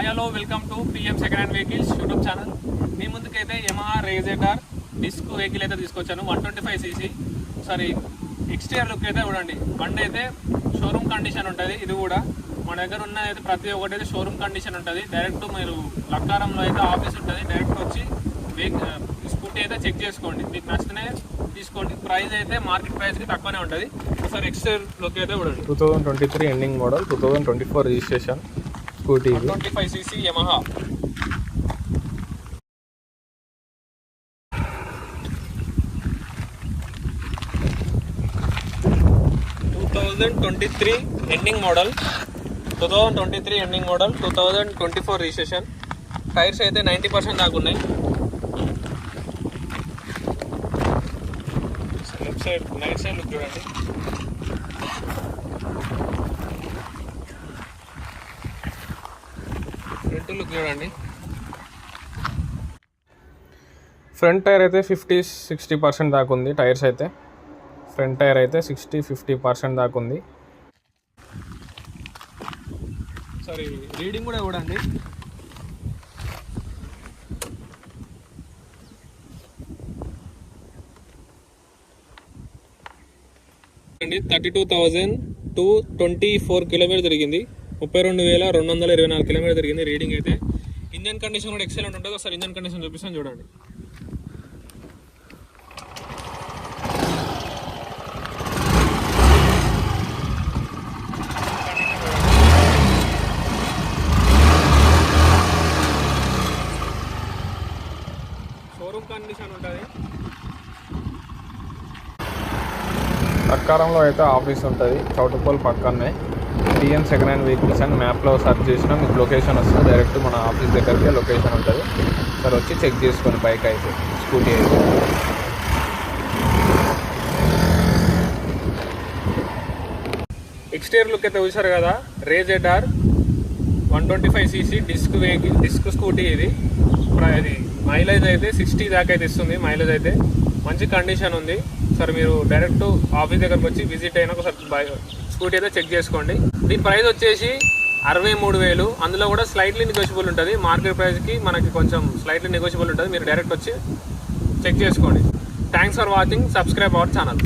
Hello welcome to PM second hand vehicles YouTube channel. మీ ముందుకైతే Yamaha razor disc vehicle అయితే తీసుకొచ్చాను. 125cc. Sorry, exterior look అయితే చూడండి. బండి అయితే షోరూమ్ కండిషన్ ఉంటుంది. ఇది కూడా మన దగ్గర ఉన్న అయితే ప్రతి ఒక్కటి అయితే షోరూమ్ కండిషన్ ఉంటుంది. డైరెక్ట్ మీరు లక్కారంలో అయితే ఆఫీస్ ఉంటుంది. డైరెక్ట్ వచ్చి స్కూటీ అయితే చెక్ చేసుకోండి. మీకు నచ్చితేనే తీసుకోండి. ప్రైస్ అయితే మార్కెట్ ప్రైస్కి తక్కువనే ఉంటుంది. ఒకసారి ఎక్స్టీరియర్ లుక్ అయితే చూడండి. 2023 ending model, 2024 registration scooty. 125cc Yamaha. Ending model 2023 ending model 2024 registration. Tyres అయితే 90% దాకా ఉన్నాయి. Left side right side look చూడండి. ఫ్రంట్ లుక్ చూడండి. ఫ్రంట్ టైర్ అయితే 50-60% దాకా ఉంది. టైర్స్ అయితే ఫ్రంట్ టైర్ అయితే 60-50% దాకా ఉంది. సారీ, రీడింగ్ కూడా చూడండి. అండి 32,224 కిలోమీటర్ తిరిగింది. 32,224 కిలోమీటర్ తిరిగింది. రీడింగ్ అయితే ఇంజన్ కండిషన్ కూడా ఎక్సలెంట్ ఉంటుంది. ఒకసారి ఇంజన్ కండిషన్ చూపిస్తాను చూడండి. షోరూమ్ కండిషన్ ఉంటుంది. లక్కారంలో అయితే ఆఫీస్ ఉంటుంది. చౌటుప్పల్ పక్కనే పిఎం సెకండ్ హ్యాండ్ వెహికల్స్ అని మ్యాప్లో సెర్చ్ చేసినా మీకు లొకేషన్ వస్తుంది. డైరెక్ట్ మన ఆఫీస్ దగ్గరికి లొకేషన్ ఉంటుంది. సరే వచ్చి చెక్ చేసుకొని బైక్ అయితే స్కూటీ అయితే. ఎక్స్టీరియర్ లుక్ అయితే చూసారు కదా. Rayzr 125cc disc scooty. ఇది మైలేజ్ అయితే 60 దాకా అయితే ఇస్తుంది. మైలేజ్ అయితే మంచి కండిషన్ ఉంది. సరే మీరు డైరెక్ట్ ఆఫీస్ దగ్గరకు వచ్చి విజిట్ అయినా ఒకసారి స్కూటీ అయితే చెక్ చేసుకోండి. దీని ప్రైస్ వచ్చేసి 63,000. అందులో కూడా స్లైట్లీ నెగోషియబుల్ ఉంటుంది. మార్కెట్ ప్రైస్కి మనకి కొంచెం స్లైట్లీ నెగోషియబుల్ ఉంటుంది. మీరు డైరెక్ట్ వచ్చి చెక్ చేసుకోండి. Thanks for watching. Subscribe our channel.